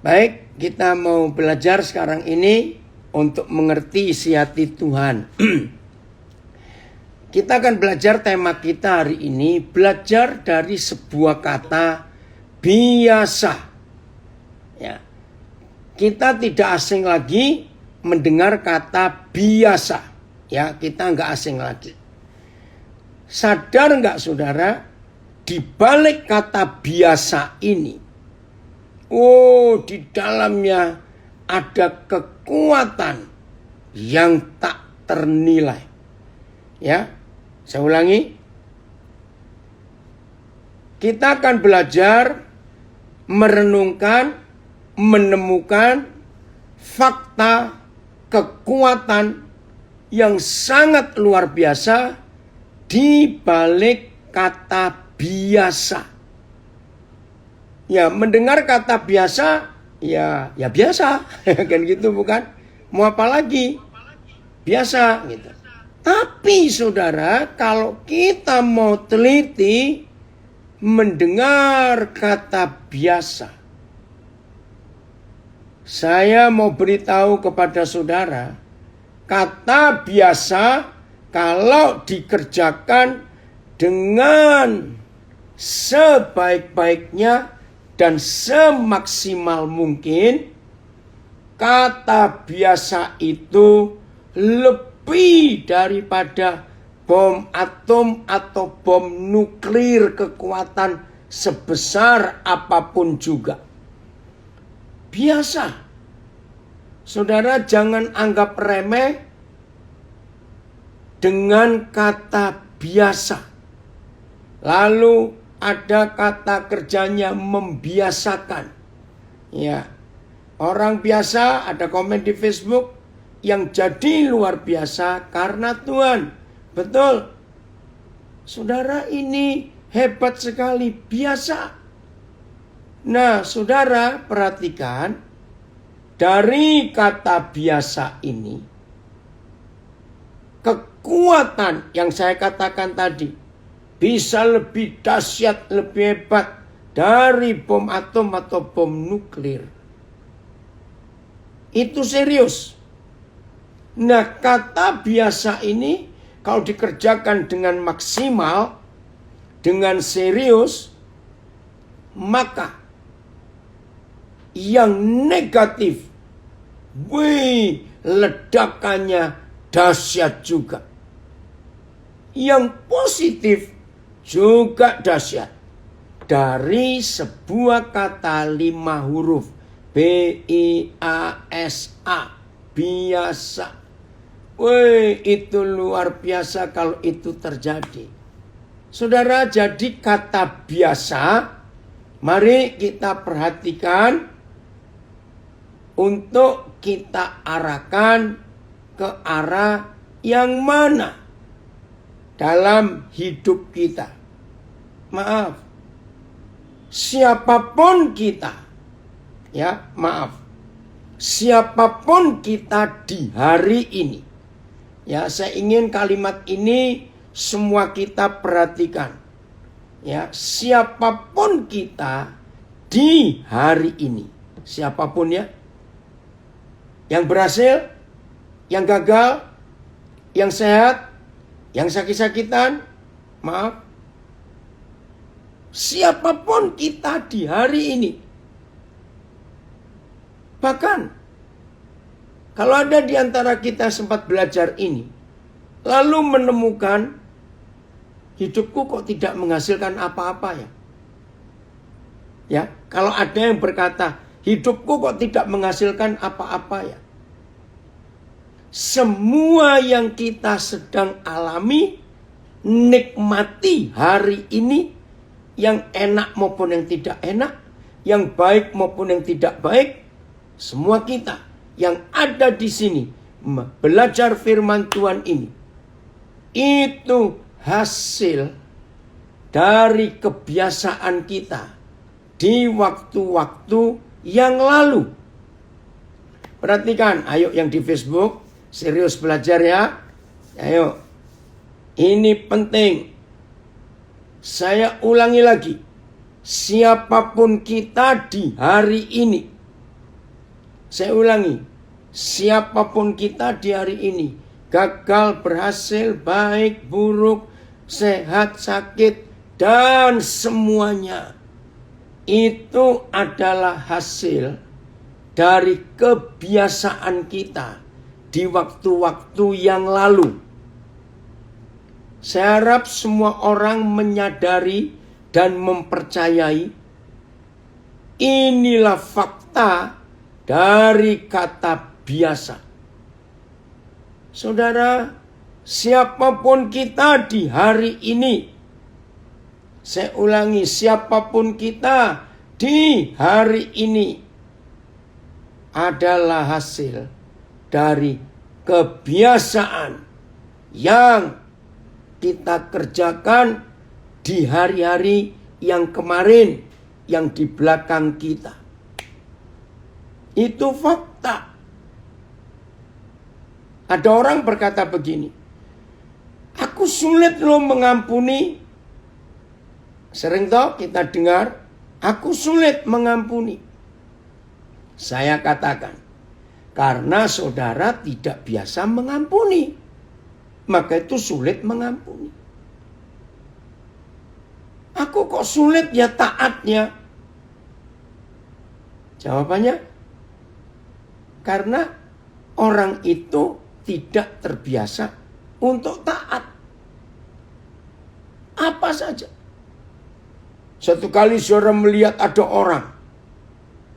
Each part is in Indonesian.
Baik, kita mau belajar sekarang ini untuk mengerti isi hati Tuhan. Kita akan belajar, tema kita hari ini, belajar dari sebuah kata biasa. Ya. Kita tidak asing lagi mendengar kata biasa. Ya, kita nggak asing lagi. Sadar nggak saudara, di balik kata biasa ini, di dalamnya ada kekuatan yang tak ternilai. Ya, saya ulangi. Kita akan belajar merenungkan, menemukan fakta kekuatan yang sangat luar biasa di balik kata biasa. Ya, mendengar kata biasa, ya biasa, kan gitu bukan? Mau apa lagi? Biasa gitu. Tapi saudara, kalau kita mau teliti mendengar kata biasa, saya mau beritahu kepada saudara, kata biasa kalau dikerjakan dengan sebaik-baiknya dan semaksimal mungkin, kata biasa itu lebih daripada bom atom atau bom nuklir kekuatan sebesar apapun juga. Biasa. Saudara, jangan anggap remeh dengan kata biasa. Lalu ada kata kerjanya membiasakan. Ya, orang biasa, ada komen di Facebook, yang jadi luar biasa karena Tuhan. Betul. Saudara, ini hebat sekali, biasa. Nah, saudara perhatikan, dari kata biasa ini, kekuatan yang saya katakan tadi bisa lebih dahsyat, lebih hebat dari bom atom atau bom nuklir. Itu serius. Nah, kata biasa ini kalau dikerjakan dengan maksimal, dengan serius, maka yang negatif, ledakannya dahsyat juga. Yang positif juga dahsyat. Dari sebuah kata 5 huruf, B-I-A-S-A, biasa. Itu luar biasa kalau itu terjadi. Saudara, jadi kata biasa, mari kita perhatikan untuk kita arahkan ke arah yang mana dalam hidup kita. Maaf, siapapun kita, ya maaf, siapapun kita di hari ini, ya saya ingin kalimat ini semua kita perhatikan. Ya, siapapun kita di hari ini, siapapun ya, yang berhasil, yang gagal, yang sehat, yang sakit-sakitan, maaf, siapapun kita di hari ini. Bahkan kalau ada di antara kita sempat belajar ini, lalu menemukan hidupku kok tidak menghasilkan apa-apa ya. Ya, kalau ada yang berkata, hidupku kok tidak menghasilkan apa-apa ya. Semua yang kita sedang alami, nikmati hari ini, yang enak maupun yang tidak enak, yang baik maupun yang tidak baik, semua kita yang ada di sini belajar firman Tuhan ini, itu hasil dari kebiasaan kita di waktu-waktu yang lalu. Perhatikan, ayo yang di Facebook, serius belajar ya. Ayo, ini penting. Saya ulangi lagi, siapapun kita di hari ini, Saya ulangi, siapapun kita di hari ini, gagal, berhasil, baik, buruk, sehat, sakit, dan semuanya, itu adalah hasil dari kebiasaan kita di waktu-waktu yang lalu. Saya harap semua orang menyadari dan mempercayai inilah fakta dari kata biasa. Saudara, siapapun kita di hari ini, saya ulangi, siapapun kita di hari ini adalah hasil dari kebiasaan yang kita kerjakan di hari-hari yang kemarin, yang di belakang kita. Itu fakta. Ada orang berkata begini, aku sulit loh mengampuni. Sering toh kita dengar, aku sulit mengampuni. Saya katakan, karena saudara tidak biasa mengampuni, maka itu sulit mengampuni. Aku kok sulit ya taatnya? Jawabannya, karena orang itu tidak terbiasa untuk taat. Apa saja. Satu kali saudara melihat ada orang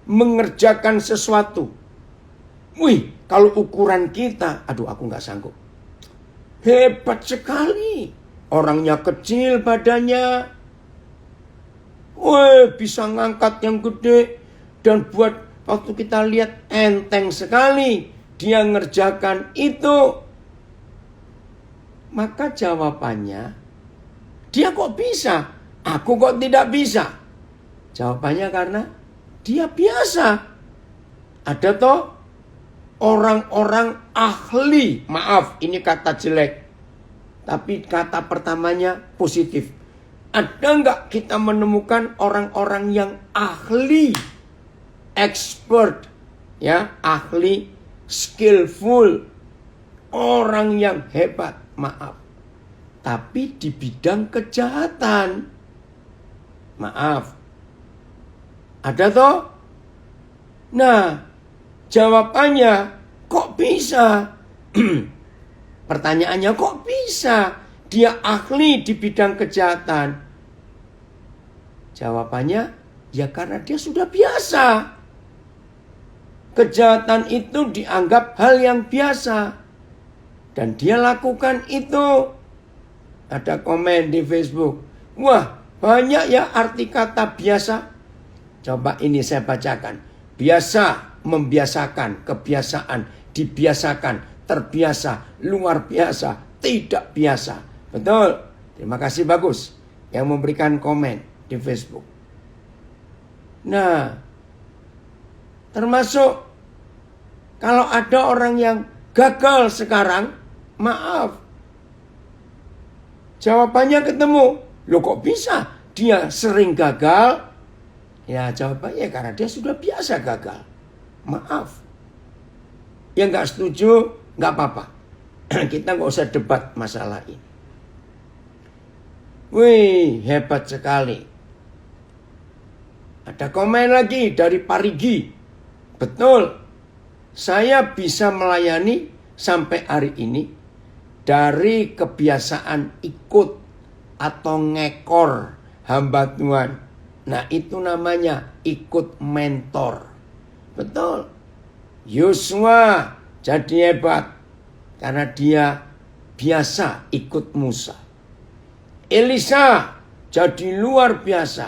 mengerjakan sesuatu. Wih, kalau ukuran kita, aduh aku gak sanggup. Hebat sekali. Orangnya kecil badannya. Wih, bisa ngangkat yang gede. Dan buat waktu kita lihat enteng sekali. Dia ngerjakan itu. Maka jawabannya, dia kok bisa? Aku kok tidak bisa? Jawabannya karena dia biasa. Ada toh orang-orang ahli. Maaf, ini kata jelek. Tapi kata pertamanya positif. Ada nggak kita menemukan orang-orang yang ahli, expert, ya, ahli, skillful, orang yang hebat, maaf. Tapi di bidang kejahatan, maaf. Ada toh? Nah, jawabannya kok bisa? Pertanyaannya kok bisa? Dia ahli di bidang kejahatan. Jawabannya, ya karena dia sudah biasa. Kejahatan itu dianggap hal yang biasa. Dan dia lakukan itu. Ada komen di Facebook. Wah, banyak ya arti kata biasa. Coba ini saya bacakan. Biasa, membiasakan, kebiasaan, dibiasakan, terbiasa, luar biasa, tidak biasa. Betul. Terima kasih, bagus yang memberikan komen di Facebook. Nah, termasuk kalau ada orang yang gagal sekarang, maaf. Jawabannya ketemu. Loh kok bisa? Dia sering gagal. Ya jawabannya karena dia sudah biasa gagal. Maaf. Yang gak setuju, gak apa-apa. Kita gak usah debat masalah ini. Wih, hebat sekali. Ada komen lagi dari Parigi. Betul. Saya bisa melayani sampai hari ini dari kebiasaan ikut atau ngekor hamba Tuhan. Nah, itu namanya ikut mentor. Betul. Yosua jadi hebat karena dia biasa ikut Musa. Elisa jadi luar biasa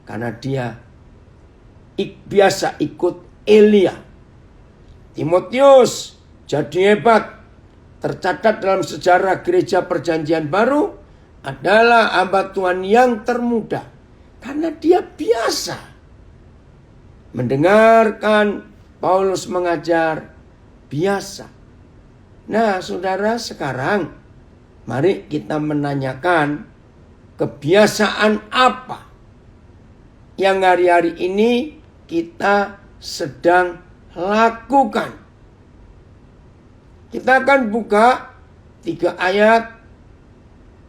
karena dia biasa ikut Elia. Timotius jadi hebat. Tercatat dalam sejarah gereja perjanjian baru adalah hamba Tuhan yang termuda. Karena dia biasa mendengarkan Paulus mengajar, biasa. Nah saudara, sekarang mari kita menanyakan kebiasaan apa yang hari-hari ini kita sedang lakukan. Kita akan buka 3 ayat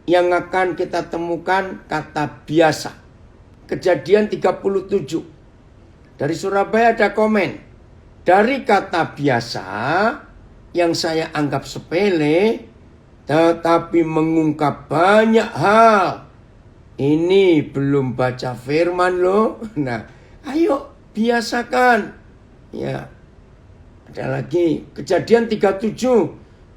yang akan kita temukan kata biasa. Kejadian 37. Dari Surabaya ada komen. Dari kata biasa yang saya anggap sepele, tetapi mengungkap banyak hal. Ini belum baca firman loh. Nah, ayo biasakan. Ya. Ada lagi Kejadian 37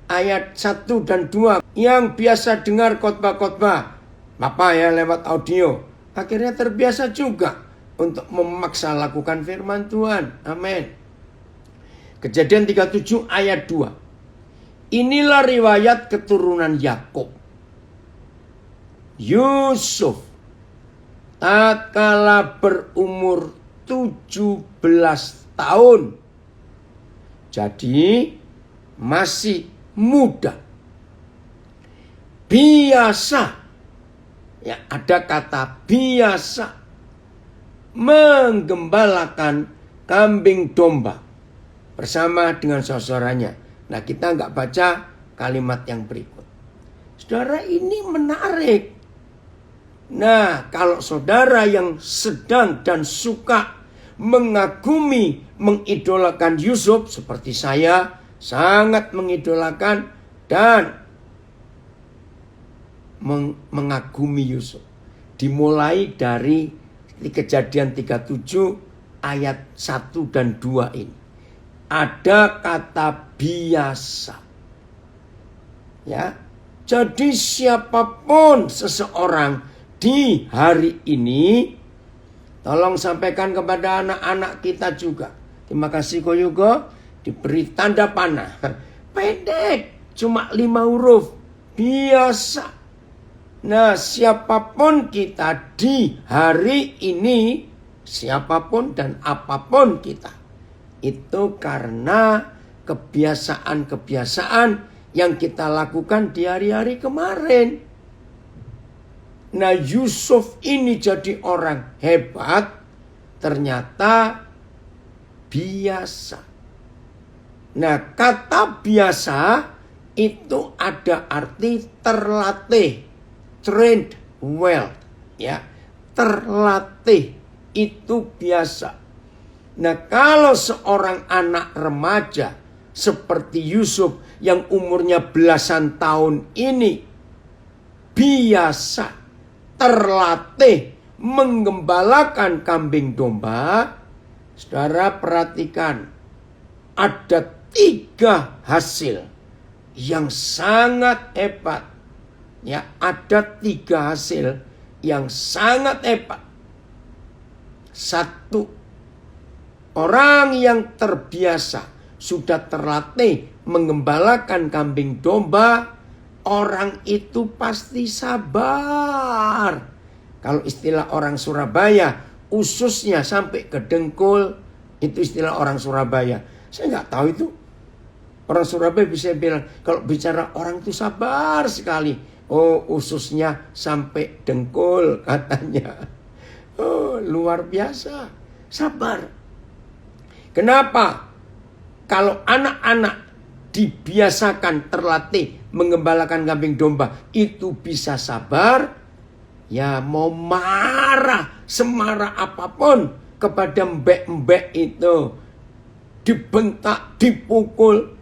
ayat 1 dan 2. Yang biasa dengar khotbah-khotbah Bapak ya lewat audio, akhirnya terbiasa juga untuk memaksa lakukan firman Tuhan. Amin. Kejadian 37 ayat 2. Inilah riwayat keturunan Yakub. Yusuf tatkala berumur 17 tahun. Jadi masih muda. Biasa. Ya, ada kata biasa. Menggembalakan kambing domba bersama dengan saudaranya. Nah, kita nggak baca kalimat yang berikut. Saudara, ini menarik. Nah, kalau saudara yang sedang dan suka mengagumi, mengidolakan Yusuf seperti saya, sangat mengidolakan dan mengagumi Yusuf. Dimulai dari Kejadian 37 ayat 1 dan 2 ini. Ada kata biasa. Ya. Jadi siapapun seseorang di hari ini, tolong sampaikan kepada anak-anak kita juga. Terima kasih Ko Yugo, diberi tanda panah. Pendek, cuma 5 huruf. Biasa. Nah, siapapun kita di hari ini, siapapun dan apapun kita, itu karena kebiasaan-kebiasaan yang kita lakukan di hari-hari kemarin. Nah, Yusuf ini jadi orang hebat, ternyata biasa. Nah, kata biasa itu ada arti terlatih. Trained well, ya, terlatih itu biasa. Nah, kalau seorang anak remaja seperti Yusuf yang umurnya belasan tahun ini biasa terlatih menggembalakan kambing domba, saudara perhatikan, ada 3 hasil yang sangat hebat. Ya, ada 3 hasil yang sangat hebat. 1, orang yang terbiasa sudah terlatih menggembalakan kambing domba, orang itu pasti sabar. Kalau istilah orang Surabaya, ususnya sampai ke dengkul, itu istilah orang Surabaya. Saya nggak tahu itu. Orang Surabaya bisa bilang, kalau bicara orang itu sabar sekali. Oh, ususnya sampai dengkul katanya. Oh, luar biasa. Sabar. Kenapa? Kalau anak-anak dibiasakan terlatih menggembalakan kambing domba, itu bisa sabar. Ya, mau marah, semarah apapun kepada mbek-mbek itu, dibentak, dipukul,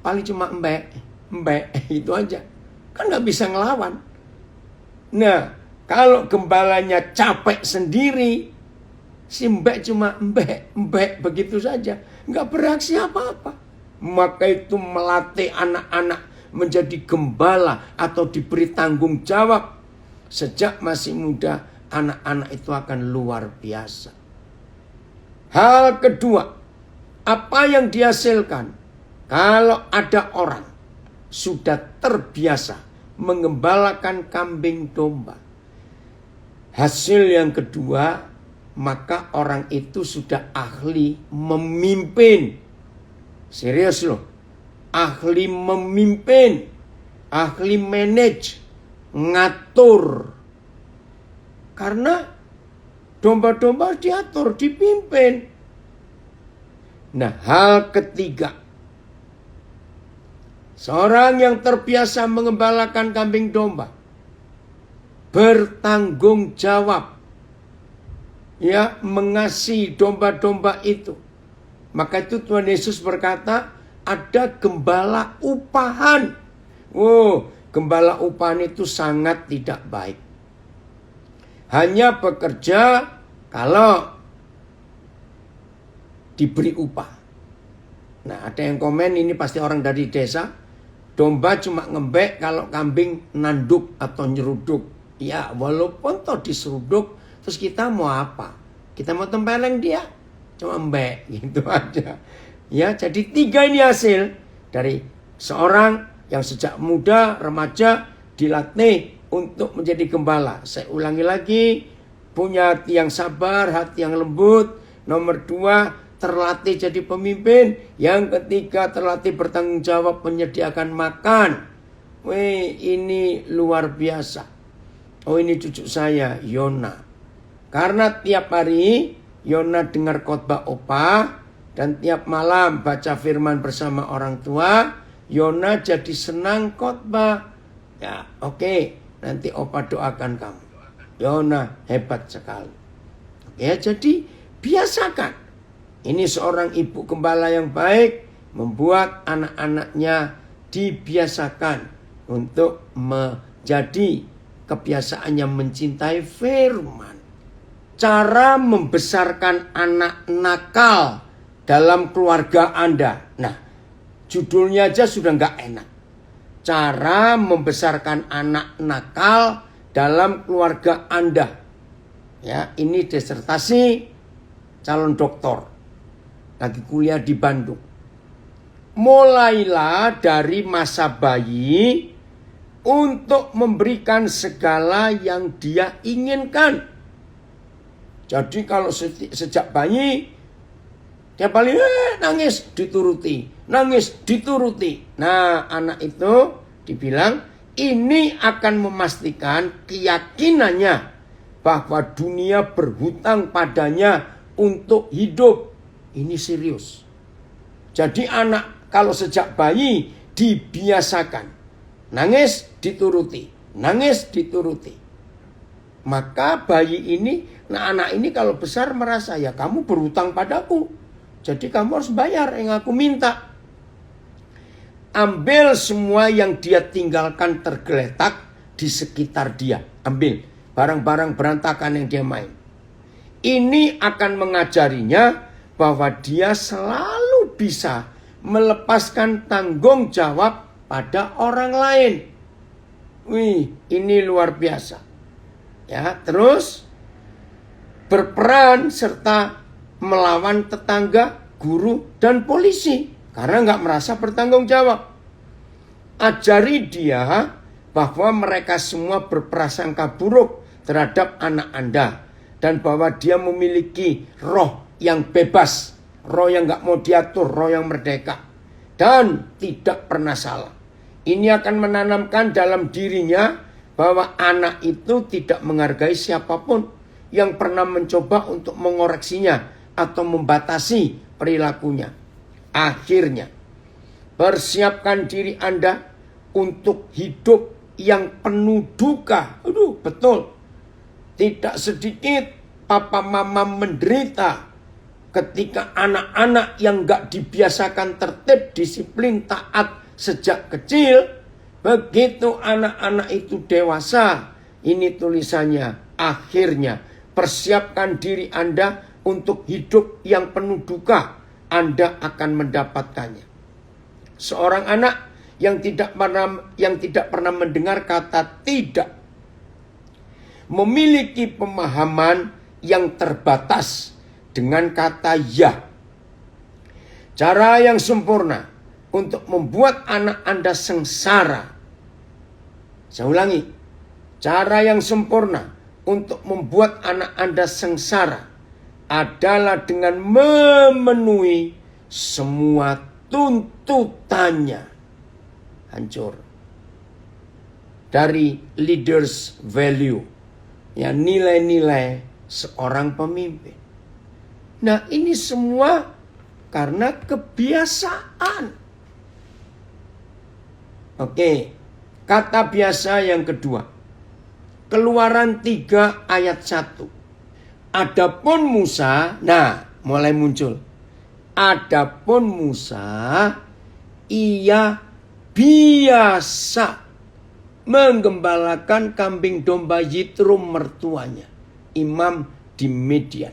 paling cuma mbek itu aja. Kan gak bisa ngelawan. Nah, kalau gembalanya capek sendiri, si mbek cuma mbek begitu saja, gak bereaksi apa-apa. Maka itu melatih anak-anak menjadi gembala atau diberi tanggung jawab. Sejak masih muda, anak-anak itu akan luar biasa. Hal kedua, apa yang dihasilkan kalau ada orang sudah terbiasa menggembalakan kambing domba? Hasil yang kedua, maka orang itu sudah ahli memimpin. Serius loh. Ahli memimpin, ahli manage, ngatur. Karena domba-domba diatur, dipimpin. Nah, hal ketiga, seorang yang terbiasa mengembalakan kambing domba bertanggung jawab, ya, mengasihi domba-domba itu. Maka itu Tuhan Yesus berkata, ada gembala upahan. Oh, gembala upahan itu sangat tidak baik. Hanya bekerja kalau diberi upah. Nah, ada yang komen ini pasti orang dari desa. Domba cuma ngembek kalau kambing nanduk atau nyeruduk. Ya, walaupun toh diseruduk, terus kita mau apa? Kita mau tempeleng dia, cuma embek gitu aja. Ya, jadi 3 ini hasil dari seorang yang sejak muda, remaja dilatih untuk menjadi gembala. Saya ulangi lagi, punya hati yang sabar, hati yang lembut. Nomor 2, terlatih jadi pemimpin. Yang ketiga, terlatih bertanggung jawab menyediakan makan. Wih, ini luar biasa. Oh, ini cucu saya, Yona. Karena tiap hari Yona dengar khotbah Opa dan tiap malam baca firman bersama orang tua, Yona jadi senang khotbah. Ya, oke, nanti Opa doakan kamu. Yona hebat sekali. Ya, jadi biasakan. Ini seorang ibu gembala yang baik membuat anak-anaknya dibiasakan untuk menjadi kebiasaannya mencintai firman. Cara membesarkan anak nakal dalam keluarga Anda. Nah, judulnya aja sudah nggak enak. Cara membesarkan anak nakal dalam keluarga Anda. Ya, ini disertasi calon doktor. Lagi kuliah di Bandung. Mulailah dari masa bayi untuk memberikan segala yang dia inginkan. Jadi kalau sejak bayi dia paling nangis dituruti, nangis dituruti. Nah, anak itu dibilang ini akan memastikan keyakinannya bahwa dunia berhutang padanya untuk hidup. Ini serius. Jadi anak kalau sejak bayi dibiasakan nangis dituruti, nangis dituruti. Maka bayi ini, nah anak ini kalau besar merasa ya kamu berhutang padaku. Jadi kamu harus bayar yang aku minta. Ambil semua yang dia tinggalkan tergeletak di sekitar dia. Ambil barang-barang berantakan yang dia main. Ini akan mengajarinya bahwa dia selalu bisa melepaskan tanggung jawab pada orang lain. Wih, ini luar biasa. Ya, terus berperan serta melawan tetangga, guru, dan polisi karena nggak merasa bertanggung jawab. Ajari dia bahwa mereka semua berprasangka buruk terhadap anak Anda dan bahwa dia memiliki roh yang bebas, roh yang nggak mau diatur, roh yang merdeka dan tidak pernah salah. Ini akan menanamkan dalam dirinya bahwa anak itu tidak menghargai siapapun yang pernah mencoba untuk mengoreksinya atau membatasi perilakunya. Akhirnya, persiapkan diri Anda untuk hidup yang penuh duka. Aduh, betul. Tidak sedikit papa mama menderita ketika anak-anak yang gak dibiasakan tertib, disiplin, taat sejak kecil, begitu anak-anak itu dewasa, ini tulisannya, akhirnya persiapkan diri Anda untuk hidup yang penuh duka, Anda akan mendapatkannya. Seorang anak yang tidak pernah mendengar kata tidak, memiliki pemahaman yang terbatas dengan kata ya. Cara yang sempurna untuk membuat anak Anda sengsara. Saya ulangi. Cara yang sempurna untuk membuat anak Anda sengsara adalah dengan memenuhi semua tuntutannya. Hancur. Dari leaders value. Ya, nilai-nilai seorang pemimpin. Nah, ini semua Karena kebiasaan. Oke, kata biasa yang kedua. Keluaran 3 ayat 1. Adapun Musa, nah mulai muncul. Adapun Musa, ia biasa menggembalakan kambing domba Yitro mertuanya, imam di Midian.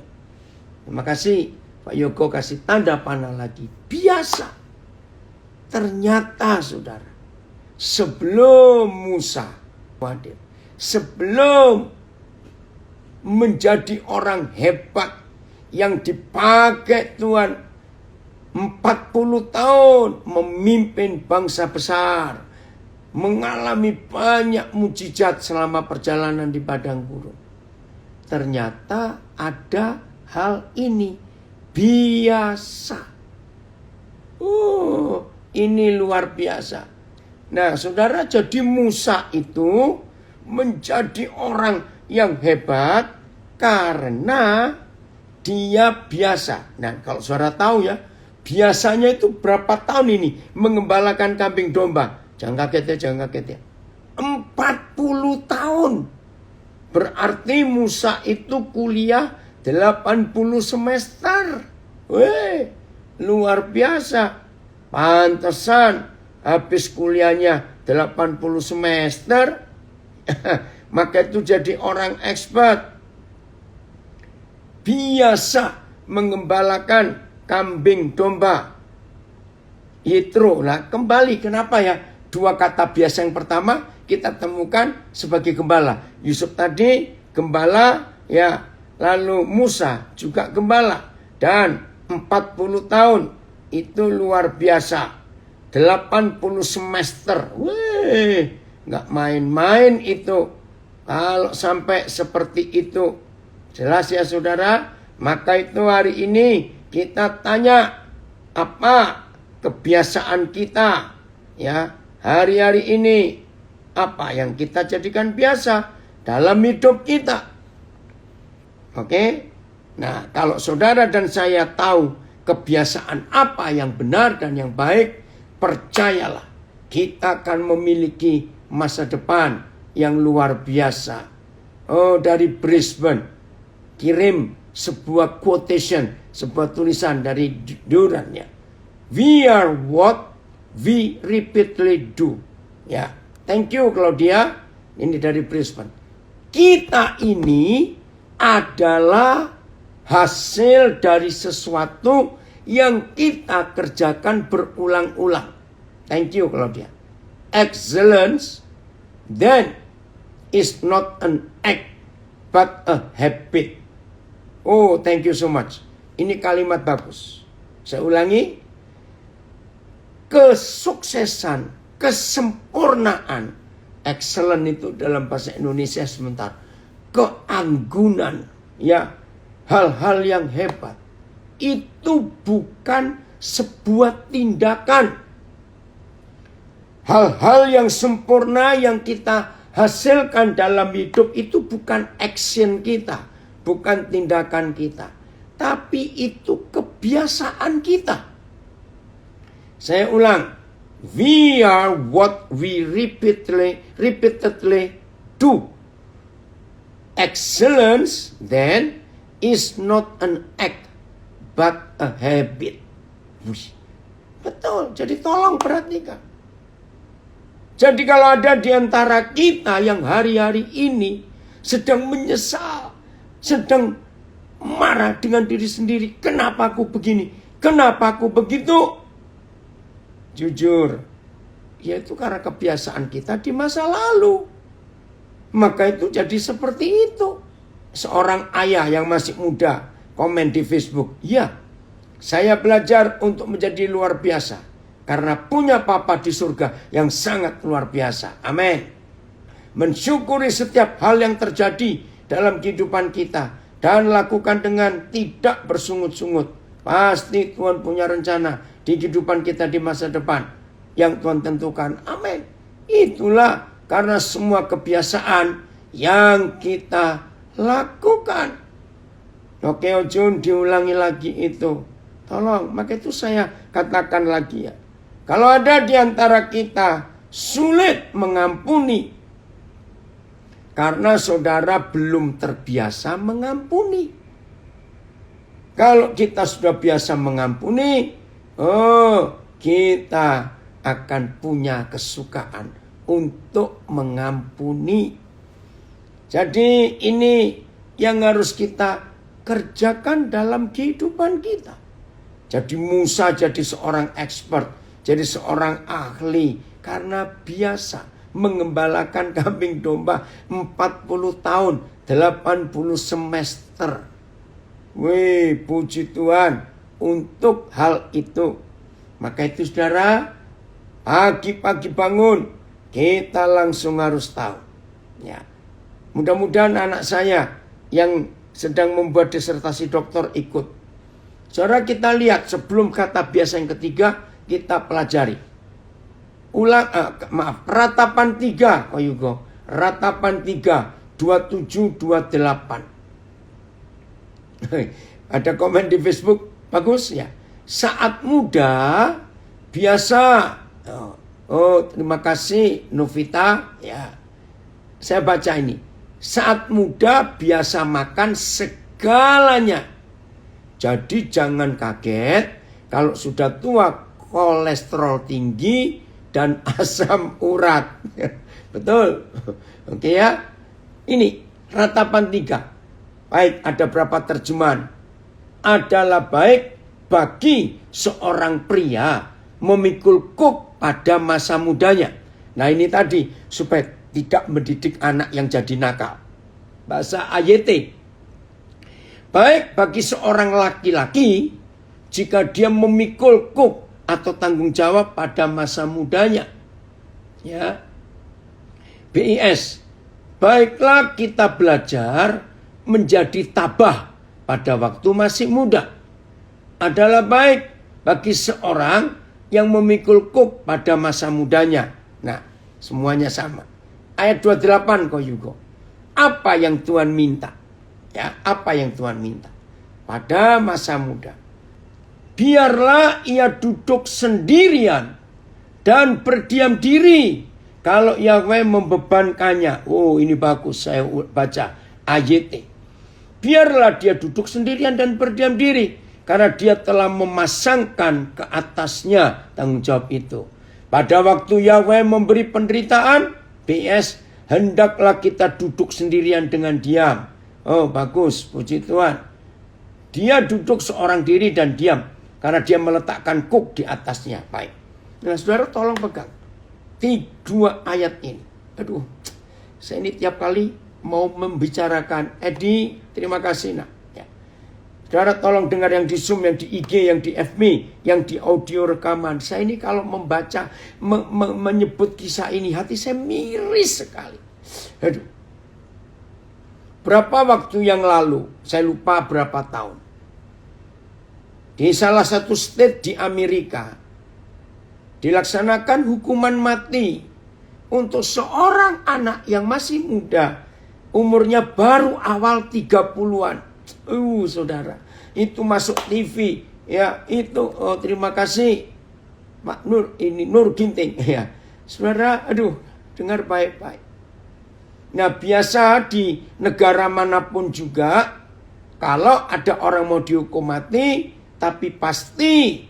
Terima kasih Pak Yogo kasih tanda panah lagi. Biasa. Ternyata saudara, sebelum Musa hadir, sebelum menjadi orang hebat yang dipakai Tuhan 40 tahun memimpin bangsa besar, mengalami banyak mujizat selama perjalanan di padang gurun. Ternyata ada hal ini biasa. Ini luar biasa. Nah, saudara, jadi Musa itu menjadi orang yang hebat karena dia biasa. Nah, kalau saudara tahu ya, biasanya itu berapa tahun ini mengembalakan kambing domba? Jangan kaget ya, jangan kaget ya. 40 tahun. Berarti Musa itu kuliah 80 semester. Weh, luar biasa. Pantesan habis kuliahnya 80 semester. Maka itu jadi orang expert. Biasa mengembalakan kambing domba Yitro. Nah, kembali kenapa ya? 2 kata biasa yang pertama kita temukan sebagai gembala. Yusuf tadi gembala ya, lalu Musa juga gembala. Dan 40 tahun itu luar biasa. 80 semester. Wih, gak main-main itu. Kalau sampai seperti itu. Jelas ya saudara? Maka itu hari ini kita tanya apa kebiasaan kita ya hari-hari ini, apa yang kita jadikan biasa dalam hidup kita. Oke? Nah, kalau saudara dan saya tahu kebiasaan apa yang benar dan yang baik, percayalah kita akan memiliki masa depan yang luar biasa. Oh, dari Brisbane kirim sebuah quotation, sebuah tulisan dari Duran ya. We are what we repeatedly do. Ya, thank you Claudia. Ini dari Brisbane. Kita ini adalah hasil dari sesuatu yang kita kerjakan berulang-ulang. Thank you Claudia. Excellence then is not an act but a habit. Oh, thank you so much. Ini kalimat bagus. Saya ulangi. Kesuksesan, kesempurnaan. Excellent itu dalam bahasa Indonesia sebentar. Keanggunan. Ya, hal-hal yang hebat. Itu bukan sebuah tindakan. Hal-hal yang sempurna yang kita hasilkan dalam hidup itu bukan action kita. Bukan tindakan kita. Tapi itu kebiasaan kita. Saya ulang. We are what we repeatedly do. Excellence then is not an act but a habit. Betul. Jadi tolong perhatikan. Jadi kalau ada di antara kita yang hari-hari ini sedang menyesal, sedang marah dengan diri sendiri. Kenapa aku begini? Kenapa aku begitu? Jujur, ya itu karena kebiasaan kita di masa lalu. Maka itu jadi seperti itu. Seorang ayah yang masih muda komen di Facebook, ya, saya belajar untuk menjadi luar biasa karena punya papa di surga yang sangat luar biasa. Amin. Mensyukuri setiap hal yang terjadi dalam kehidupan kita dan lakukan dengan tidak bersungut-sungut. Pasti Tuhan punya rencana di kehidupan kita di masa depan yang Tuhan tentukan. Amin. Itulah karena semua kebiasaan yang kita lakukan. Oke, Ojun diulangi lagi itu. Tolong, maka itu saya katakan lagi ya. Kalau ada di antara kita sulit mengampuni karena saudara belum terbiasa mengampuni. Kalau kita sudah biasa mengampuni, kita akan punya kesukaan untuk mengampuni. Jadi ini yang harus kita kerjakan dalam kehidupan kita. Jadi Musa jadi seorang expert, jadi seorang ahli karena biasa mengembalakan kambing domba 40 tahun, 80 semester. Wih, puji Tuhan untuk hal itu. Maka itu saudara, pagi-pagi bangun, kita langsung harus tahu. Ya, mudah-mudahan anak saya yang sedang membuat disertasi doktor ikut. Saudara, kita lihat sebelum kata biasa yang ketiga, kita pelajari. Ratapan 3, oh Yugo. Ratapan 3, 27, 28. Ada komen di Facebook, bagus ya. Saat muda, biasa. Terima kasih Novita. Ya, saya baca ini. Saat muda, biasa makan segalanya. Jadi jangan kaget kalau sudah tua kolesterol tinggi dan asam urat. Betul. Oke ya. Ini ratapan 3. Baik, ada berapa terjemahan? Adalah baik bagi seorang pria memikul kuk pada masa mudanya. Nah ini tadi supaya tidak mendidik anak yang jadi nakal. Bahasa AYT. Baik bagi seorang laki-laki jika dia memikul kuk atau tanggung jawab pada masa mudanya. Ya. BIS. Baiklah kita belajar menjadi tabah pada waktu masih muda. Adalah baik bagi seorang yang memikul kuk pada masa mudanya. Nah, semuanya sama. Ayat 28 kok Yugo. Apa yang Tuhan minta? Ya, apa yang Tuhan minta? Pada masa muda. Biarlah ia duduk sendirian dan berdiam diri kalau Yahweh membebankannya. Oh, ini bagus, saya baca AYT. Biarlah dia duduk sendirian dan berdiam diri karena dia telah memasangkan ke atasnya tanggung jawab itu. Pada waktu Yahweh memberi penderitaan, BS, hendaklah kita duduk sendirian dengan diam. Oh, bagus, puji Tuhan. Dia duduk seorang diri dan diam karena dia meletakkan kuk di atasnya. Baik. Nah, saudara tolong pegang 2 ayat ini. Aduh, saya ini tiap kali mau membicarakan. Edi, terima kasih nak. Ya. Saudara tolong dengar yang di Zoom, yang di IG, yang di FB, yang di audio rekaman. Saya ini kalau membaca, menyebut kisah ini, hati saya miris sekali. Aduh. Berapa waktu yang lalu, saya lupa berapa tahun. Di salah satu state di Amerika, dilaksanakan hukuman mati untuk seorang anak yang masih muda. Umurnya baru awal 30-an. Saudara, itu masuk TV. Ya, itu, terima kasih Pak Nur, ini Nur Ginting. Ya, saudara, aduh, dengar baik-baik. Nah, biasa di negara manapun juga, kalau ada orang mau dihukum mati, tapi pasti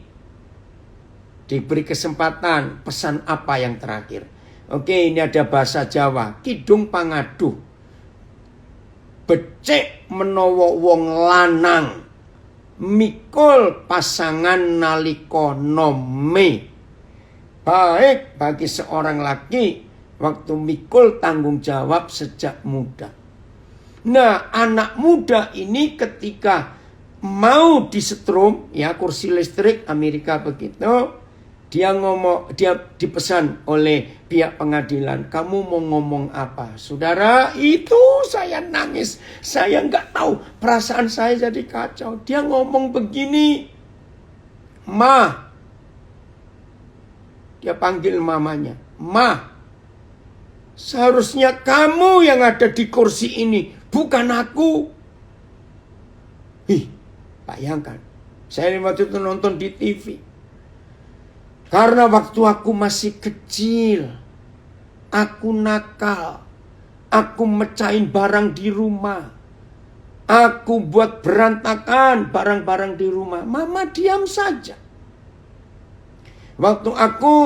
diberi kesempatan pesan apa yang terakhir. Oke, ini ada bahasa Jawa, kidung pangaduh. Becik menawa wong lanang, mikul pasangan nalika nome. Baik bagi seorang laki waktu mikul tanggung jawab sejak muda. Nah, anak muda ini ketika mau disetrum, ya kursi listrik Amerika begitu, dia dipesan oleh pihak pengadilan, kamu mau ngomong apa? Saudara, itu saya nangis, saya nggak tahu, perasaan saya jadi kacau. Dia ngomong begini, Ma, dia panggil mamanya, Ma, seharusnya kamu yang ada di kursi ini, bukan aku. Bayangkan, Saya waktu itu nonton di TV. Karena waktu aku masih kecil, aku nakal, aku mecahin barang di rumah, aku buat berantakan barang-barang di rumah. Mama diam saja. Waktu aku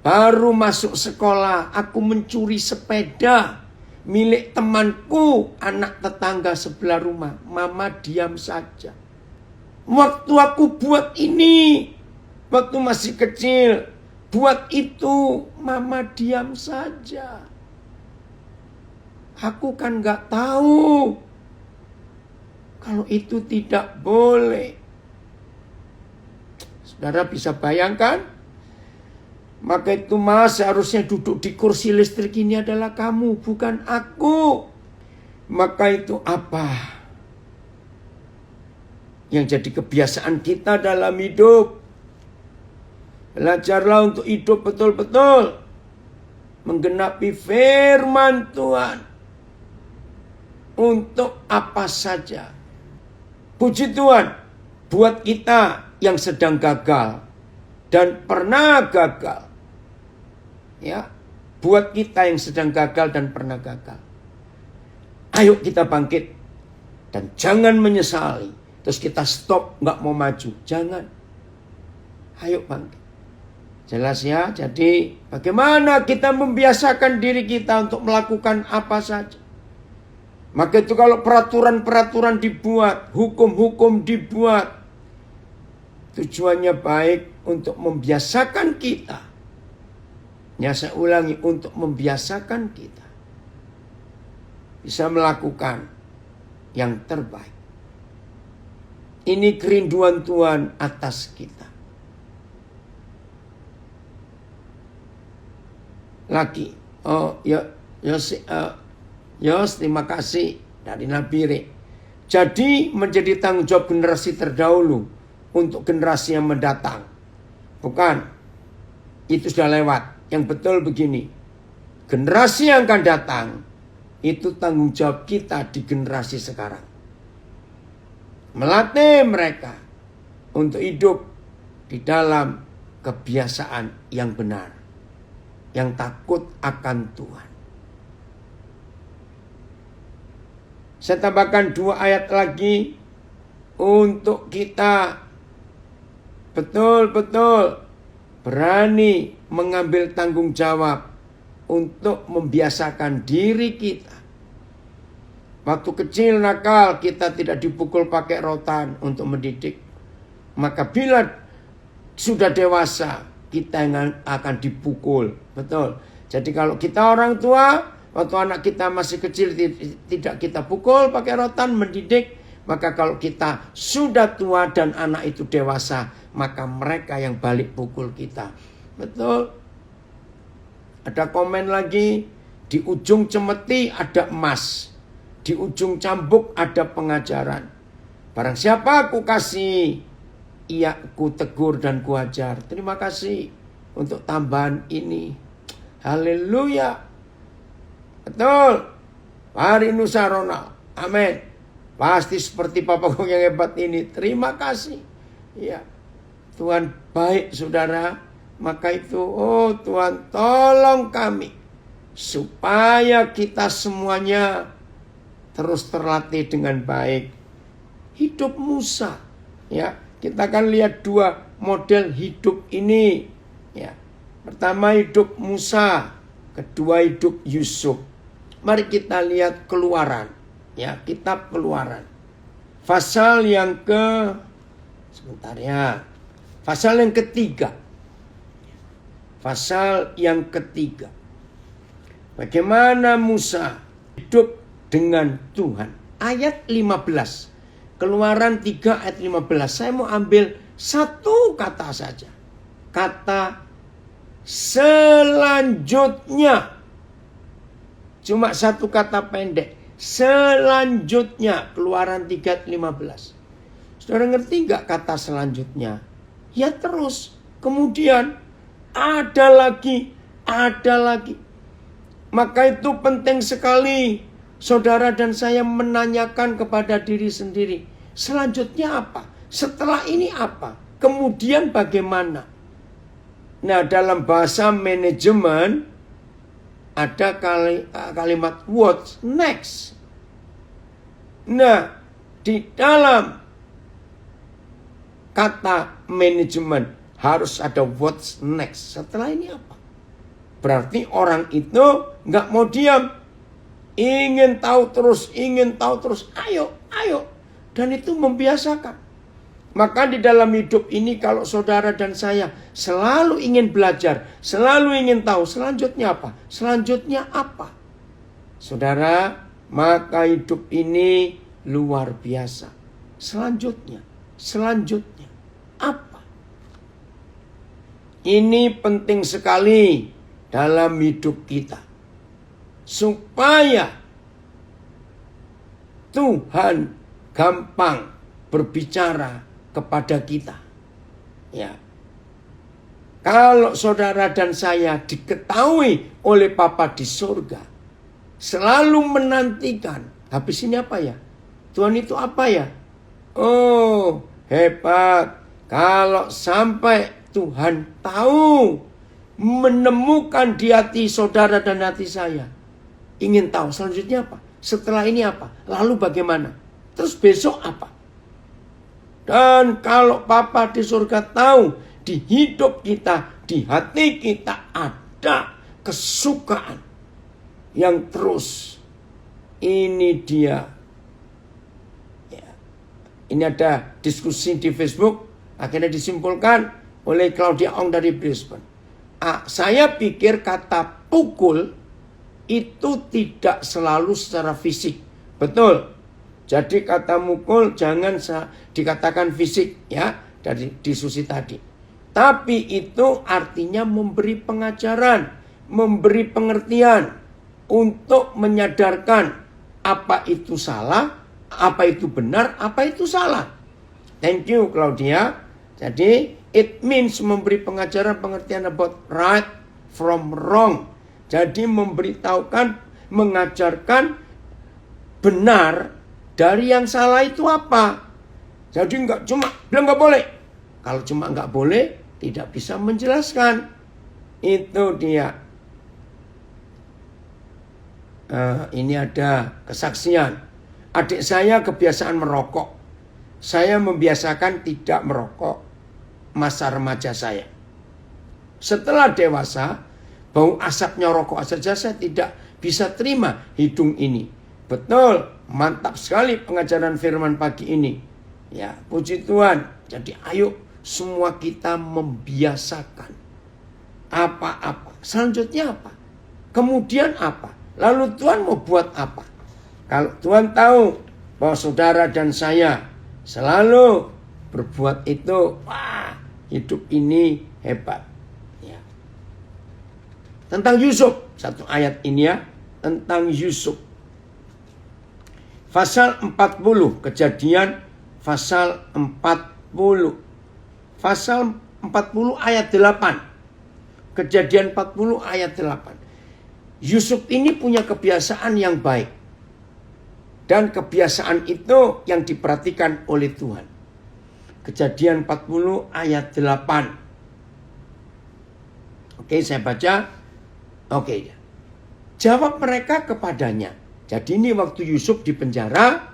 baru masuk sekolah, aku mencuri sepeda milik temanku, anak tetangga sebelah rumah. Mama diam saja. Waktu aku buat ini, waktu masih kecil, buat itu, mama diam saja. Aku kan gak tahu kalau itu tidak boleh. Saudara bisa bayangkan? Maka itu mas seharusnya duduk di kursi listrik ini adalah kamu, bukan aku. Maka itu apa yang jadi kebiasaan kita dalam hidup? Belajarlah untuk hidup betul-betul menggenapi firman Tuhan. Untuk apa saja. Puji Tuhan, buat kita yang sedang gagal dan pernah gagal. Ya, buat kita yang sedang gagal dan pernah gagal. Ayo kita bangkit dan jangan menyesali. Terus kita stop, nggak mau maju. Jangan. Ayo bangkit. Jelas ya, jadi bagaimana kita membiasakan diri kita untuk melakukan apa saja. Maka itu kalau peraturan-peraturan dibuat, hukum-hukum dibuat, tujuannya baik untuk membiasakan kita. Ya saya ulangi, untuk membiasakan kita bisa melakukan yang terbaik. Ini kerinduan Tuhan atas kita. Lagi, Yos, terima kasih dari Nabire. Jadi menjadi tanggung jawab generasi terdahulu untuk generasi yang mendatang. Bukan, itu sudah lewat. Yang betul begini, generasi yang akan datang itu tanggung jawab kita di generasi sekarang. Melatih mereka untuk hidup di dalam kebiasaan yang benar, yang takut akan Tuhan. Saya tambahkan 2 ayat lagi untuk kita betul-betul berani mengambil tanggung jawab untuk membiasakan diri kita. Waktu kecil nakal kita tidak dipukul pakai rotan untuk mendidik. Maka bila sudah dewasa kita yang akan dipukul. Betul. Jadi kalau kita orang tua, waktu anak kita masih kecil tidak kita pukul pakai rotan mendidik. Maka kalau kita sudah tua dan anak itu dewasa, maka mereka yang balik pukul kita. Betul. Ada komen lagi, di ujung cemeti ada emas. Di ujung cambuk ada pengajaran. Barang siapa aku kasih, ia ku tegur dan ku ajar. Terima kasih untuk tambahan ini. Haleluya. Betul. Hari Nusa Ronald. Amin. Pasti seperti Papa Gong yang hebat ini. Terima kasih. Ya. Tuhan baik saudara. Maka itu, oh Tuhan tolong kami. Supaya kita semuanya terus terlatih dengan baik. Hidup Musa. Ya, kita akan lihat 2 model hidup ini. Ya. Pertama hidup Musa, kedua hidup Yusuf. Mari kita lihat Keluaran. Ya, kitab Keluaran. Pasal yang Pasal yang ketiga. Pasal yang ketiga. Bagaimana Musa hidup dengan Tuhan. Ayat 15. Keluaran 3 ayat 15. Saya mau ambil satu kata saja. Kata selanjutnya. Cuma satu kata pendek. Selanjutnya. Keluaran 3 ayat 15. Saudara ngerti gak kata selanjutnya? Ya terus. Kemudian ada lagi. Ada lagi. Maka itu penting sekali. Saudara dan saya menanyakan kepada diri sendiri. Selanjutnya apa? Setelah ini apa? Kemudian bagaimana? Nah, dalam bahasa manajemen ada kalimat what's next. Nah, di dalam kata manajemen harus ada what's next. Setelah ini apa? Berarti orang itu nggak mau diam. Ingin tahu terus. Ayo. Dan itu membiasakan. Maka di dalam hidup ini kalau saudara dan saya selalu ingin belajar, selalu ingin tahu selanjutnya apa? Selanjutnya apa? Saudara, maka hidup ini luar biasa. Selanjutnya apa? Ini penting sekali dalam hidup kita. Supaya Tuhan gampang berbicara kepada kita. Ya. Kalau saudara dan saya diketahui oleh Bapa di surga, selalu menantikan. Habis ini apa ya? Tuhan itu apa ya? Oh, hebat. Kalau sampai Tuhan tahu, menemukan di hati saudara dan hati saya. Ingin tahu selanjutnya apa? Setelah ini apa? Lalu bagaimana? Terus besok apa? Dan kalau Bapa di surga tahu di hidup kita, di hati kita ada kesukaan yang terus. Ini dia. Ya. Ini ada diskusi di Facebook, akhirnya disimpulkan oleh Claudia Ong dari Brisbane. Saya pikir kata pukul itu tidak selalu secara fisik. Betul. Jadi kata mukul jangan dikatakan fisik ya dari diskusi tadi. Tapi itu artinya memberi pengajaran, memberi pengertian untuk menyadarkan apa itu salah, apa itu benar, apa itu salah. Thank you Claudia. Jadi it means memberi pengajaran pengertian about right from wrong. Jadi memberitahukan, mengajarkan benar dari yang salah itu apa. Jadi nggak cuma bilang nggak boleh. Kalau cuma nggak boleh, tidak bisa menjelaskan. Itu dia. Ini ada kesaksian. Adik saya kebiasaan merokok. Saya membiasakan tidak merokok masa remaja saya. Setelah dewasa, bau asapnya rokok saja saya tidak bisa terima hidung ini. Betul, mantap sekali pengajaran firman pagi ini. Ya, puji Tuhan. Jadi ayo semua kita membiasakan apa-apa. Selanjutnya apa? Kemudian apa? Lalu Tuhan mau buat apa? Kalau Tuhan tahu bahwa saudara dan saya selalu berbuat itu, wah, hidup ini hebat. Ya. Tentang Yusuf, satu ayat ini ya, tentang Yusuf. Pasal 40, Kejadian pasal 40. Pasal 40 ayat 8. Kejadian 40 ayat 8. Yusuf ini punya kebiasaan yang baik. Dan kebiasaan itu yang diperhatikan oleh Tuhan. Kejadian 40 ayat 8. Oke, saya baca. Oke. Jawab mereka kepadanya. Jadi ini waktu Yusuf di penjara,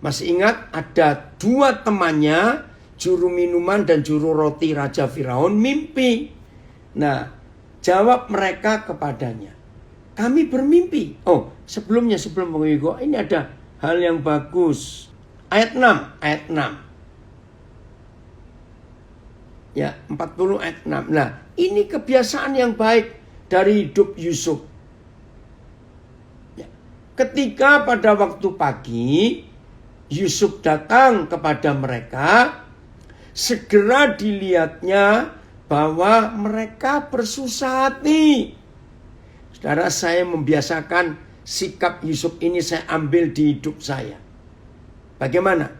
masih ingat ada dua temannya, juru minuman dan juru roti Raja Firaun mimpi. Nah, jawab mereka kepadanya. Kami bermimpi. Oh, sebelum mengigo, ini ada hal yang bagus. Ayat 6. Ya, 40 ayat 6. Nah, ini kebiasaan yang baik dari hidup Yusuf. Ketika pada waktu pagi Yusuf datang kepada mereka, segera dilihatnya bahwa mereka bersusah hati. Saudara, saya membiasakan sikap Yusuf ini saya ambil di hidup saya. Bagaimana?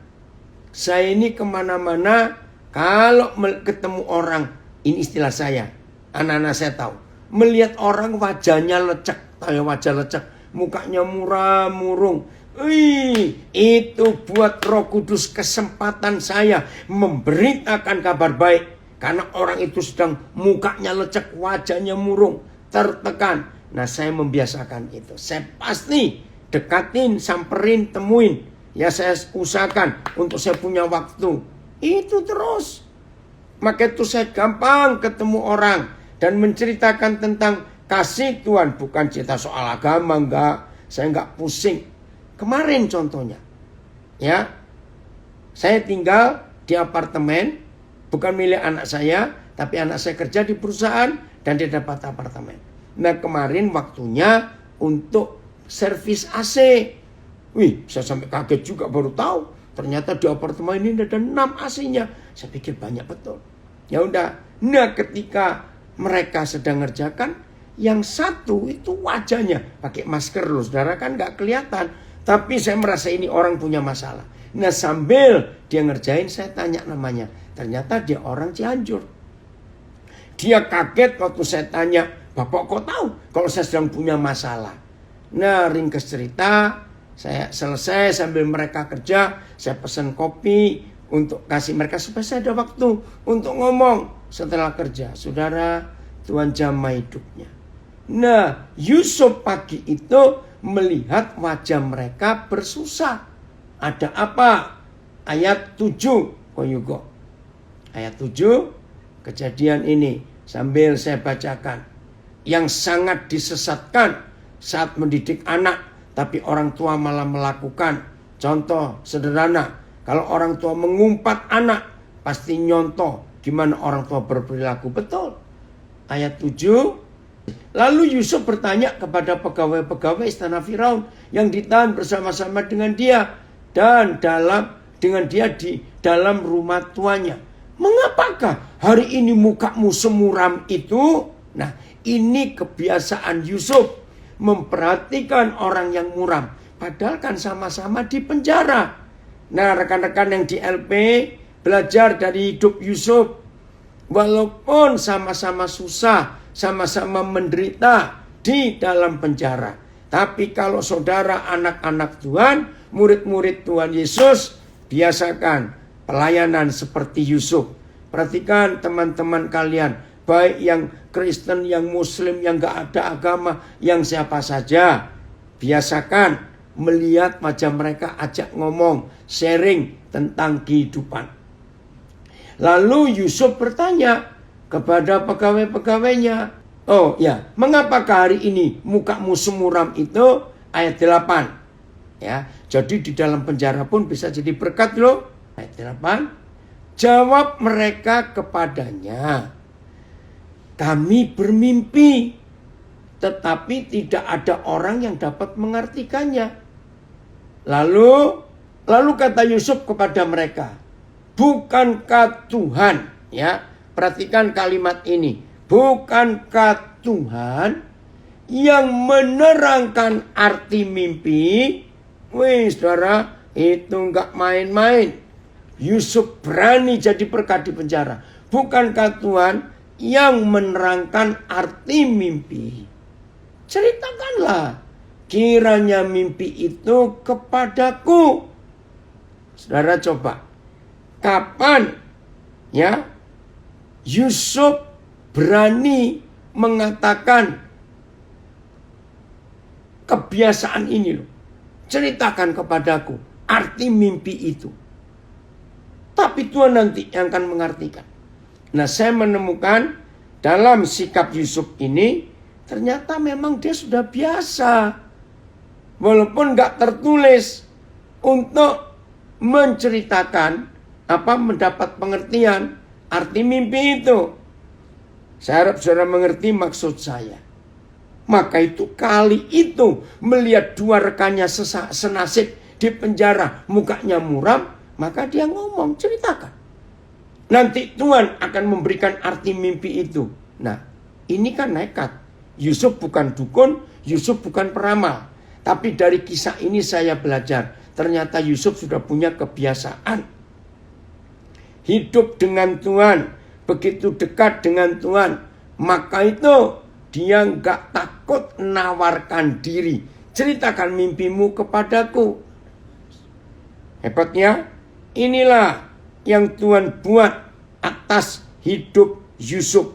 Saya ini kemana-mana kalau ketemu orang, ini istilah saya, anak-anak saya tahu, melihat orang wajahnya lecek, wajah lecek, mukanya murung, Itu buat Roh Kudus kesempatan saya memberitakan kabar baik. Karena orang itu sedang mukanya lecek, wajahnya murung, tertekan. Nah, saya membiasakan itu. Saya pasti dekatin, samperin, temuin. Ya, saya usahakan untuk saya punya waktu. Itu terus. Maka itu saya gampang ketemu orang dan menceritakan tentang kasih Tuhan. Bukan cerita soal agama, enggak. Saya enggak pusing. Kemarin contohnya, ya, saya tinggal di apartemen, bukan milik anak saya, tapi anak saya kerja di perusahaan dan dia dapat apartemen. Nah, kemarin waktunya untuk servis AC. Saya sampai kaget juga baru tahu. Ternyata di apartemen ini ada 6 AC-nya. Saya pikir banyak betul. Ya udah. Nah, ketika mereka sedang ngerjakan, yang satu itu wajahnya pakai masker loh, saudara, kan nggak kelihatan. Tapi saya merasa ini orang punya masalah. Nah, sambil dia ngerjain, saya tanya namanya. Ternyata dia orang Cianjur. Dia kaget waktu saya tanya, "Bapak kok tahu kalau saya sedang punya masalah?" Nah, ringkas cerita, saya selesai sambil mereka kerja, saya pesan kopi untuk kasih mereka supaya saya ada waktu untuk ngomong setelah kerja. Saudara, Tuhan jamah hidupnya. Nah, Yusuf pagi itu melihat wajah mereka bersusah. Ada apa? Ayat 7. Koyugo. Ayat 7. Kejadian ini sambil saya bacakan. Yang sangat disesatkan saat mendidik anak, tapi orang tua malah melakukan. Contoh sederhana. Kalau orang tua mengumpat anak, pasti nyontoh gimana orang tua berperilaku. Betul. Ayat 7. Lalu Yusuf bertanya kepada pegawai-pegawai istana Firaun yang ditahan bersama-sama dengan dia dan dengan dia di dalam rumah tuannya. Mengapakah hari ini mukamu semuram itu? Nah, ini kebiasaan Yusuf memperhatikan orang yang muram. Padahal kan sama-sama di penjara. Nah, rekan-rekan yang di LP belajar dari hidup Yusuf. Walaupun sama-sama susah, sama-sama menderita di dalam penjara. Tapi kalau saudara anak-anak Tuhan, murid-murid Tuhan Yesus, biasakan pelayanan seperti Yusuf. Perhatikan teman-teman kalian, baik yang Kristen, yang Muslim, yang gak ada agama, yang siapa saja. Biasakan melihat wajah mereka, ajak ngomong, sharing tentang kehidupan. Lalu Yusuf bertanya kepada pegawai-pegawainya, "Oh ya, mengapakah hari ini mukamu semuram itu?" Ayat 8. Ya, jadi di dalam penjara pun bisa jadi berkat loh. Ayat 8. Jawab mereka kepadanya, "Kami bermimpi, tetapi tidak ada orang yang dapat mengartikannya." Lalu kata Yusuf kepada mereka, "Bukankah Tuhan," ya, perhatikan kalimat ini, "bukankah Tuhan yang menerangkan arti mimpi?" Saudara, itu enggak main-main. Yusuf berani jadi berkat di penjara. Bukankah Tuhan yang menerangkan arti mimpi? Ceritakanlah kiranya mimpi itu kepadaku. Saudara, coba. Kapan ya Yusuf berani mengatakan kebiasaan ini loh. Ceritakan kepadaku arti mimpi itu. Tapi Tuhan nanti yang akan mengartikan. Nah, saya menemukan dalam sikap Yusuf ini ternyata memang dia sudah biasa. Walaupun gak tertulis untuk menceritakan mendapat pengertian arti mimpi itu. Saya harap saudara mengerti maksud saya. Maka itu kali itu melihat dua rekannya senasib di penjara, mukanya muram, maka dia ngomong, ceritakan. Nanti Tuhan akan memberikan arti mimpi itu. Nah, ini kan nekat. Yusuf bukan dukun, Yusuf bukan peramal. Tapi dari kisah ini saya belajar, ternyata Yusuf sudah punya kebiasaan hidup dengan Tuhan, begitu dekat dengan Tuhan. Maka itu dia gak takut menawarkan diri ceritakan mimpimu kepadaku. Hebatnya, inilah yang Tuhan buat atas hidup Yusuf.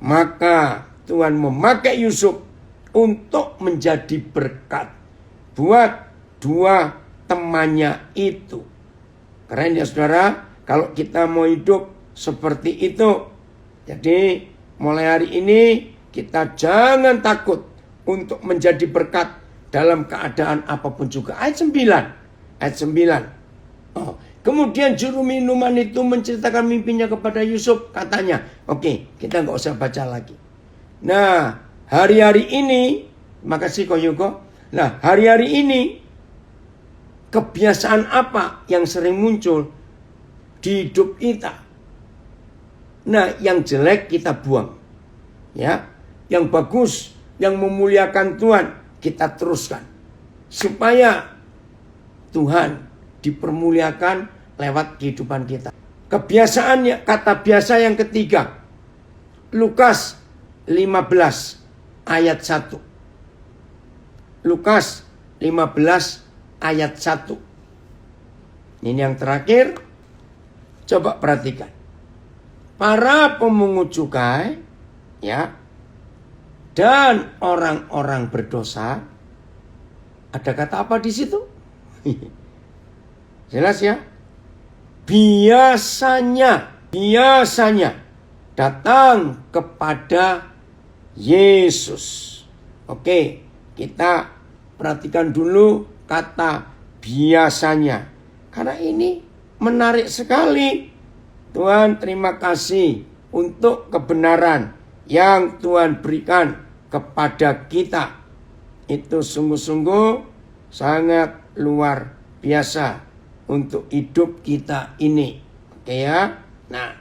Maka Tuhan memakai Yusuf untuk menjadi berkat buat dua temannya itu. Keren ya saudara, kalau kita mau hidup seperti itu. Jadi mulai hari ini kita jangan takut untuk menjadi berkat dalam keadaan apapun juga. Ayat 9. Oh, kemudian juru minuman itu menceritakan mimpinya kepada Yusuf. Katanya, oke, kita nggak usah baca lagi. Nah, hari-hari ini, makasih Koyuko. Nah, hari-hari ini, kebiasaan apa yang sering muncul di hidup kita? Nah, yang jelek kita buang. Ya, yang bagus, yang memuliakan Tuhan, kita teruskan. Supaya Tuhan dipermuliakan lewat kehidupan kita. Kebiasaannya, kata biasa yang ketiga. Lukas 15 ayat 1. Lukas 15 ayat 1. Ini yang terakhir. Coba perhatikan. Para pemungut cukai, ya, dan orang-orang berdosa. Ada kata apa di situ? Jelas ya? Biasanya datang kepada Yesus. Oke, kita perhatikan dulu kata biasanya. Karena ini menarik sekali. Tuhan terima kasih untuk kebenaran yang Tuhan berikan kepada kita. Itu sungguh-sungguh sangat luar biasa untuk hidup kita ini. Oke ya. Nah,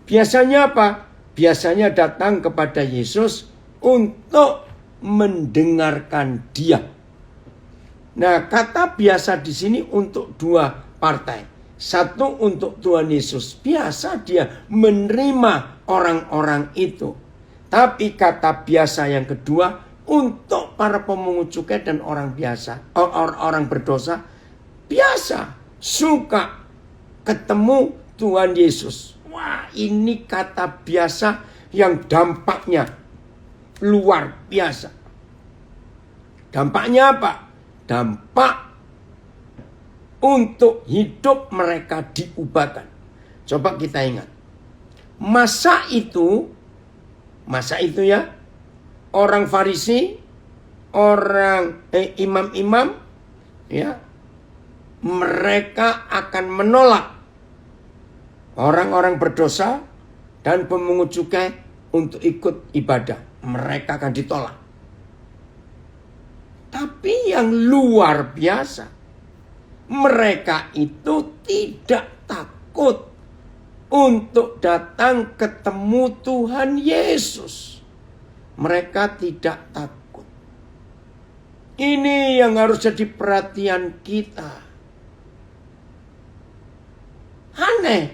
biasanya apa? Biasanya datang kepada Yesus untuk mendengarkan Dia. Nah, kata biasa di sini untuk dua partai. Satu untuk Tuhan Yesus. Biasa Dia menerima orang-orang itu. Tapi kata biasa yang kedua untuk para pemungut cukai dan orang biasa, orang berdosa, biasa suka ketemu Tuhan Yesus. Wah, ini kata biasa yang dampaknya luar biasa. Dampaknya apa? Dampak untuk hidup mereka diubahkan. Coba kita ingat. Masa itu ya, orang Farisi, orang imam-imam, ya, mereka akan menolak orang-orang berdosa dan pemungut cukai untuk ikut ibadah. Mereka akan ditolak. Tapi yang luar biasa, mereka itu tidak takut untuk datang ketemu Tuhan Yesus. Mereka tidak takut. Ini yang harus jadi perhatian kita. Aneh,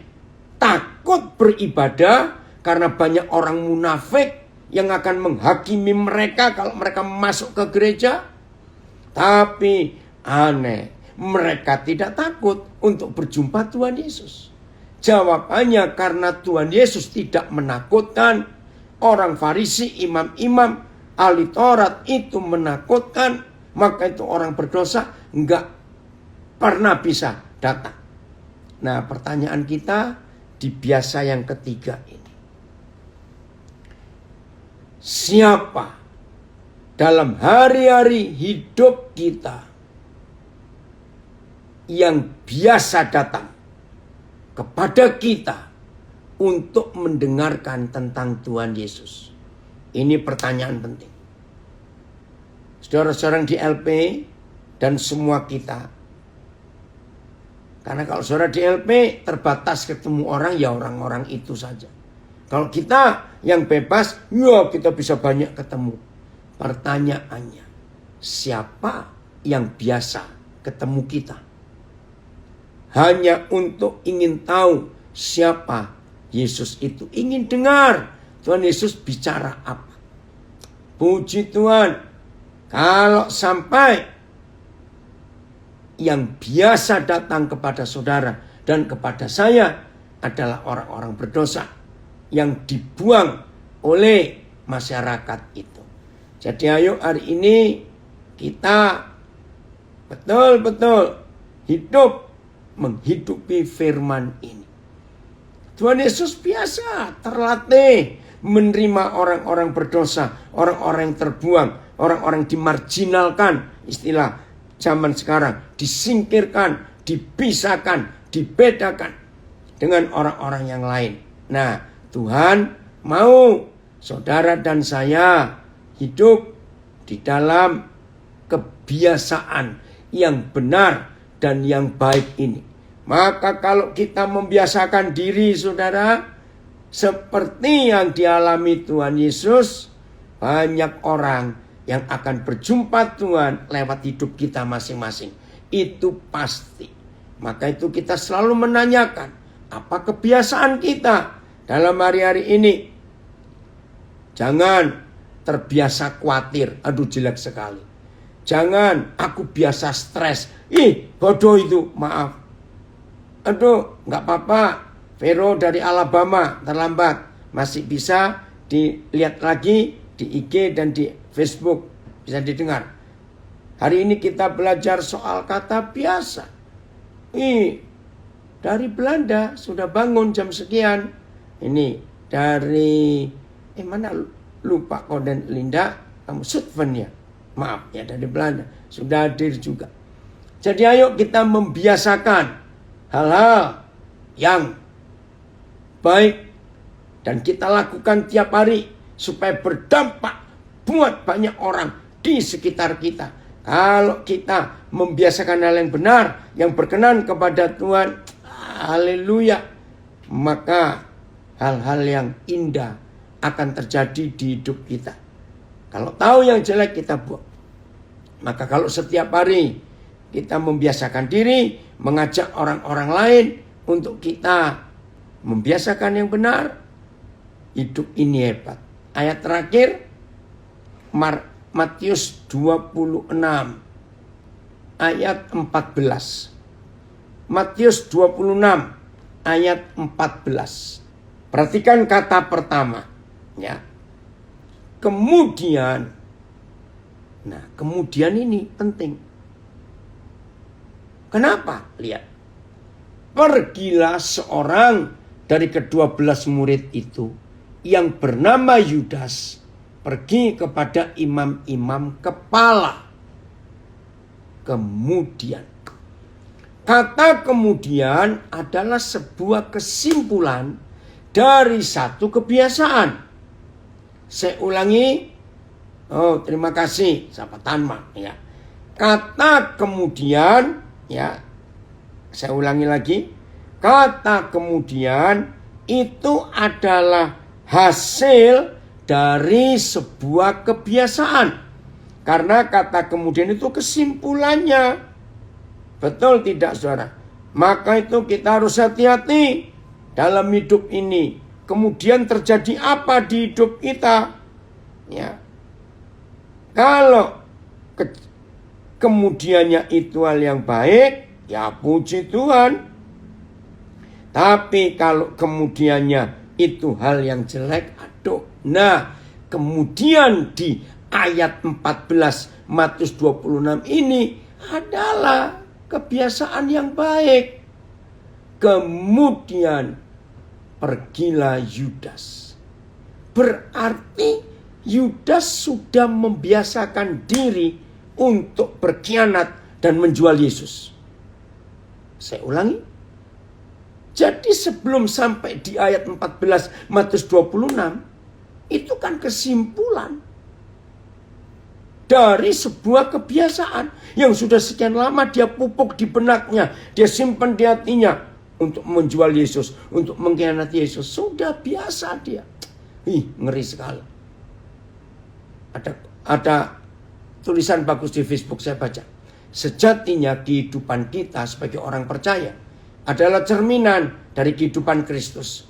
takut beribadah karena banyak orang munafik yang akan menghakimi mereka kalau mereka masuk ke gereja. Tapi aneh, mereka tidak takut untuk berjumpa Tuhan Yesus. Jawabannya karena Tuhan Yesus tidak menakutkan. Orang Farisi, imam-imam, ahli Taurat itu menakutkan. Maka itu orang berdosa enggak pernah bisa datang. Nah, pertanyaan kita di biasa yang ketiga ini. Siapa dalam hari-hari hidup kita yang biasa datang kepada kita untuk mendengarkan tentang Tuhan Yesus? Ini pertanyaan penting. Saudara-saudara di LP dan semua kita. Karena kalau saudara di LP terbatas ketemu orang, ya orang-orang itu saja. Kalau kita yang bebas, ya kita bisa banyak ketemu. Pertanyaannya, siapa yang biasa ketemu kita? Hanya untuk ingin tahu siapa Yesus itu. Ingin dengar Tuhan Yesus bicara apa. Puji Tuhan. Kalau sampai yang biasa datang kepada saudara dan kepada saya adalah orang-orang berdosa yang dibuang oleh masyarakat itu. Jadi ayo hari ini kita betul-betul hidup menghidupi firman ini. Tuhan Yesus biasa terlatih menerima orang-orang berdosa, orang-orang yang terbuang, orang-orang dimarginalkan, istilah zaman sekarang, disingkirkan, dipisahkan, dibedakan dengan orang-orang yang lain. Nah, Tuhan mau saudara dan saya hidup di dalam kebiasaan yang benar dan yang baik ini. Maka kalau kita membiasakan diri saudara seperti yang dialami Tuhan Yesus, banyak orang yang akan berjumpa Tuhan lewat hidup kita masing-masing. Itu pasti. Maka itu kita selalu menanyakan, apa kebiasaan kita dalam hari-hari ini? Jangan terbiasa khawatir, aduh jelek sekali. Jangan aku biasa stres, bodoh itu, maaf. Aduh gak apa-apa, Vero dari Alabama terlambat. Masih bisa dilihat lagi di IG dan di Facebook, bisa didengar. Hari ini kita belajar soal kata biasa. Dari Belanda sudah bangun jam sekian. Ini dari mana lupa kau dan Linda, kamu Sutven ya. Maaf ya, dari Belanda sudah hadir juga. Jadi ayo kita membiasakan hal-hal yang baik dan kita lakukan tiap hari supaya berdampak buat banyak orang di sekitar kita. Kalau kita membiasakan hal yang benar, yang berkenan kepada Tuhan, haleluya, maka hal-hal yang indah akan terjadi di hidup kita. Kalau tahu yang jelek kita buang. Maka kalau setiap hari kita membiasakan diri, mengajak orang-orang lain untuk kita membiasakan yang benar, hidup ini hebat. Ayat terakhir, Matius 26 ayat 14. Matius 26 ayat 14. Perhatikan kata pertama, ya. Kemudian, nah kemudian ini penting. Kenapa? Lihat. Pergilah seorang dari ke-12 murid itu yang bernama Yudas pergi kepada imam-imam kepala. Kemudian. Kata kemudian adalah sebuah kesimpulan dari satu kebiasaan. Saya ulangi. Oh, terima kasih sahabat Tanma, ya. Kata kemudian, ya. Saya ulangi lagi. Kata kemudian itu adalah hasil dari sebuah kebiasaan. Karena kata kemudian itu kesimpulannya. Betul tidak, saudara? Maka itu kita harus hati-hati dalam hidup ini. Kemudian terjadi apa di hidup kita? Ya. Kalau kemudiannya itu hal yang baik, ya puji Tuhan. Tapi kalau kemudiannya itu hal yang jelek, aduh. Nah, kemudian di ayat 14 Matius 26 ini adalah kebiasaan yang baik. Kemudian pergilah Yudas. Berarti Yudas sudah membiasakan diri untuk berkhianat dan menjual Yesus. Saya ulangi. Jadi sebelum sampai di ayat 14 Matius 26, itu kan kesimpulan dari sebuah kebiasaan yang sudah sekian lama dia pupuk di benaknya, dia simpan di hatinya. Untuk menjual Yesus, untuk mengkhianati Yesus. Sudah biasa dia. Ngeri sekali. Ada tulisan bagus di Facebook saya baca. Sejatinya kehidupan kita sebagai orang percaya adalah cerminan dari kehidupan Kristus.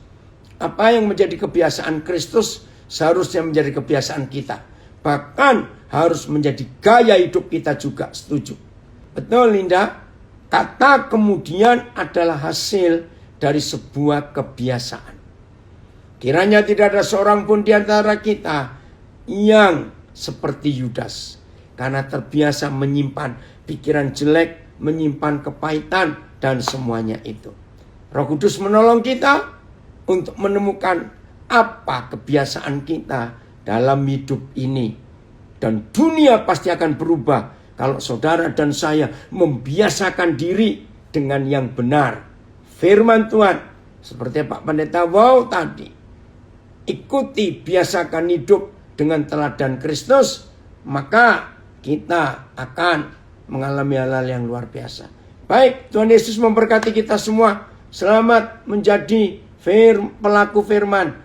Apa yang menjadi kebiasaan Kristus seharusnya menjadi kebiasaan kita. bahkan harus menjadi gaya hidup kita juga. Setuju? Betul, Linda? Kata kemudian adalah hasil dari sebuah kebiasaan. Kiranya tidak ada seorang pun di antara kita yang seperti Yudas, karena terbiasa menyimpan pikiran jelek, menyimpan kepahitan, dan semuanya itu. Roh Kudus menolong kita untuk menemukan apa kebiasaan kita dalam hidup ini. Dan dunia pasti akan berubah kalau saudara dan saya membiasakan diri dengan yang benar. Firman Tuhan, seperti Pak Pendeta Wow tadi, ikuti, biasakan hidup dengan teladan Kristus, maka kita akan mengalami hal-hal yang luar biasa. Baik, Tuhan Yesus memberkati kita semua. Selamat menjadi pelaku firman.